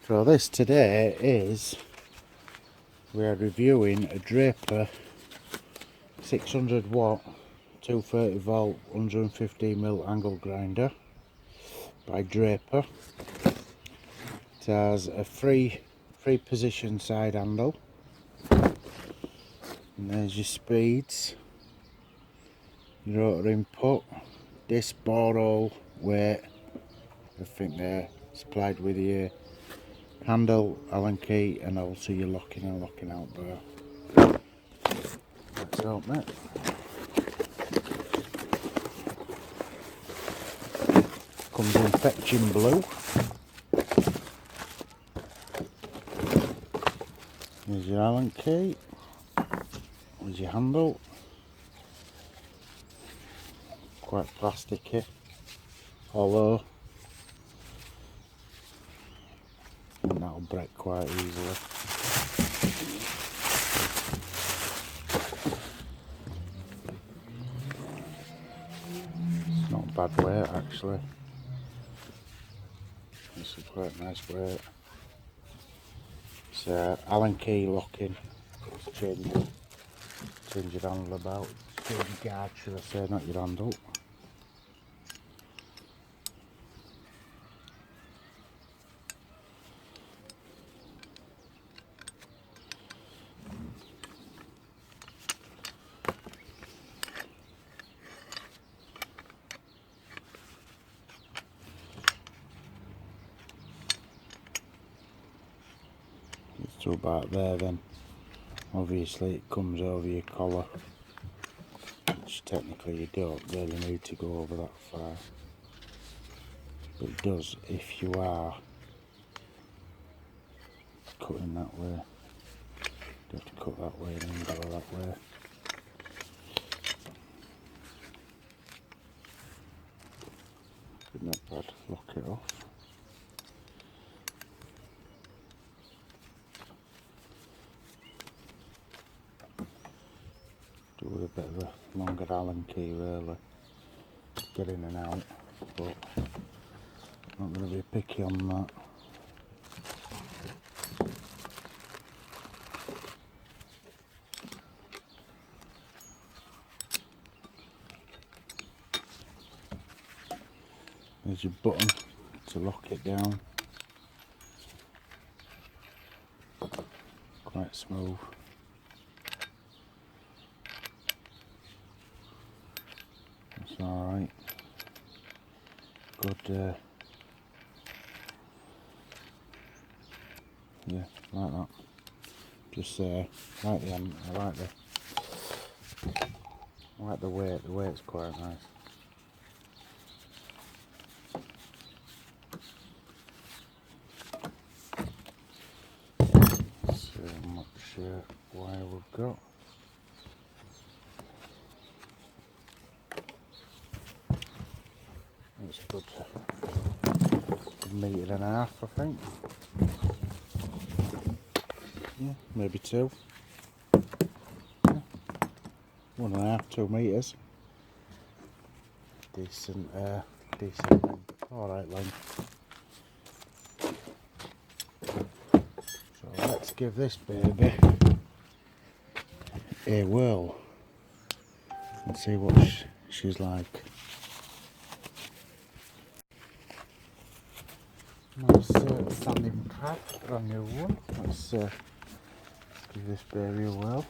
So this today is, we are reviewing a Draper 600 watt 230 volt 115mm angle grinder by Draper. It has a free position side handle, and there's your speeds, your rotor input, disc, bore hole, weight, everything there, supplied with your handle, Allen key, and also your locking and locking out bar. Let's open it. Comes in fetching blue. There's your Allen key. There's your handle. Quite plasticky, although I think that'll break quite easily. It's not bad weight actually. This is quite nice weight. It's Allen key locking. Change your handle about. Change your guard, should I say, not your handle. It's to about there, then obviously it comes over your collar, which technically you don't really need to go over that far, but it does if you are cutting that way. You have to cut that way and then go that way. Not bad. Lock it off. Do with a bit of a longer Allen key really to get in and out, but I'm not going to be picky on that. There's your button to lock it down. Quite smooth. That's alright. Good, yeah, like that. Just like the end, I like the weight. The weight's quite nice. So much wire we've got. It's good. A metre and a half, I think. Yeah, maybe two. Yeah. 1.5, 2 metres. Decent length. Alright length. So let's give this baby a whirl and see what she's like. Nice standing pad, brand new one. Let's give this baby a whirl.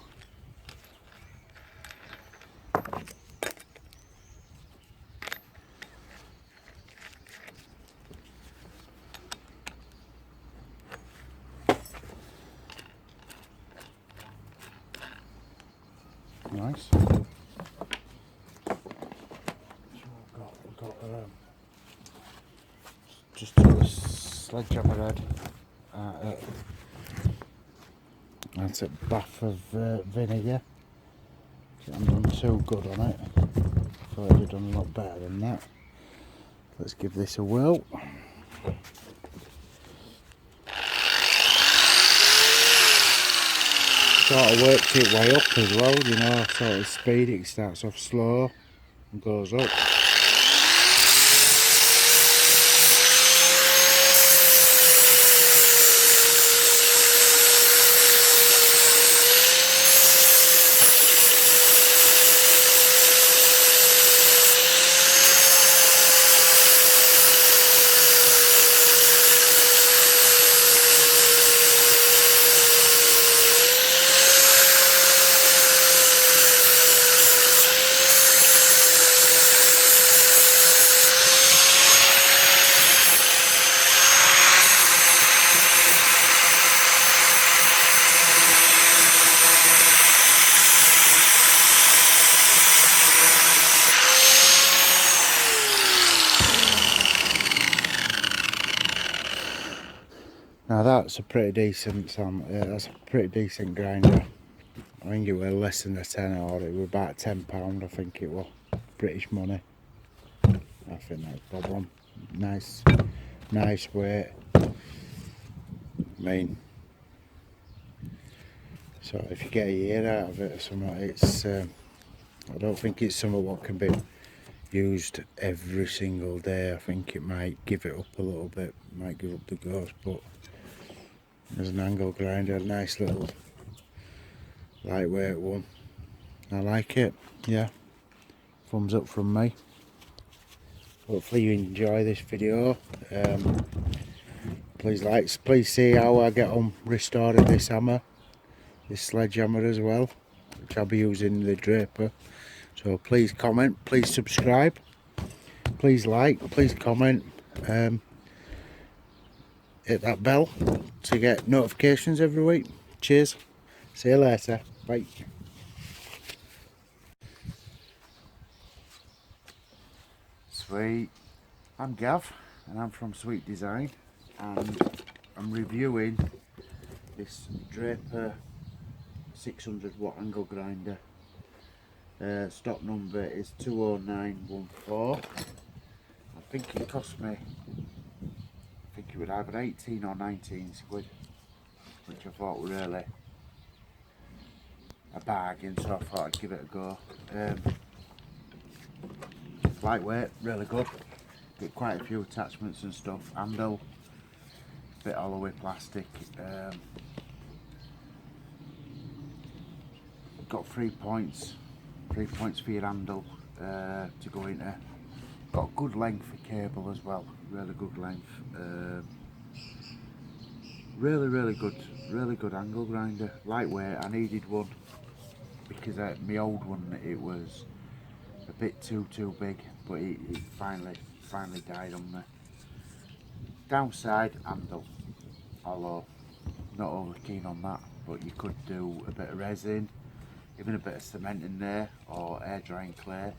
Nice. Just took a sledgehammer head. That's a bath of vinegar. I haven't done too good on it. Thought I'd have done a lot better than that. Let's give this a whirl. Sort of works its way up as well, you know, sort of speed. It starts off slow and goes up. Now that's a pretty decent that's a pretty decent grinder. I think it was less than a tenner, or it was about £10 I think it was, British money. I think that's bob on. Nice weight. I mean, so if you get a year out of it or something, it's I don't think it's something what can be used every single day. I think it might give it up a little bit, might give up the ghost, but as an angle grinder, nice little lightweight one. I like it. Yeah, thumbs up from me. Hopefully you enjoy this video. Please see how I get on restoring this hammer, this sledgehammer as well, which I'll be using the draper. So please comment, please subscribe, please like, please comment, hit that bell to get notifications every week. Cheers, see you later, bye. Sweet, I'm Gav and I'm from Sweet Design, and I'm reviewing this Draper 600 watt angle grinder. Stock number is 20914. I think it cost me, I think it would either 18 or 19 quid, which I thought were really a bargain, so I thought I'd give it a go. Lightweight, really good. Got quite a few attachments and stuff. Handle, bit hollowy plastic. Got 3 points for your handle to go into. Got good length for cable as well, really good length. Really good angle grinder. Lightweight. I needed one because my old one, it was a bit too big, but it finally died on me. Downside, handle, although not over keen on that, but you could do a bit of resin, even a bit of cement in there, or air drying clay,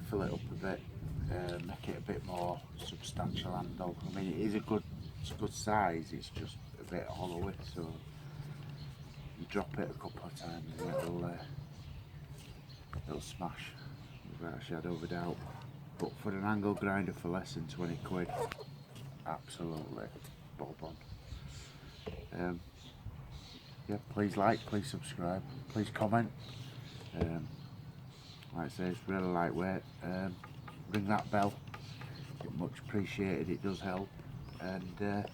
fill it up a bit, make it a bit more substantial handle. I mean, it's a good size, it's just a bit hollowy, so you drop it a couple of times and it'll smash without a shadow of a doubt. But for an angle grinder for less than 20 quid, absolutely bob on. Yeah, please like, please subscribe, please comment. Like I say, it's really lightweight. Ring that bell, it's much appreciated, it does help. And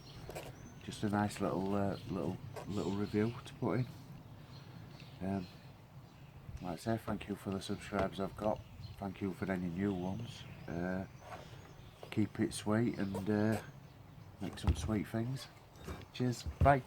just a nice little review to put in. Like I say, thank you for the subscribers I've got. Thank you for any new ones. Keep it sweet and make some sweet things. Cheers, bye.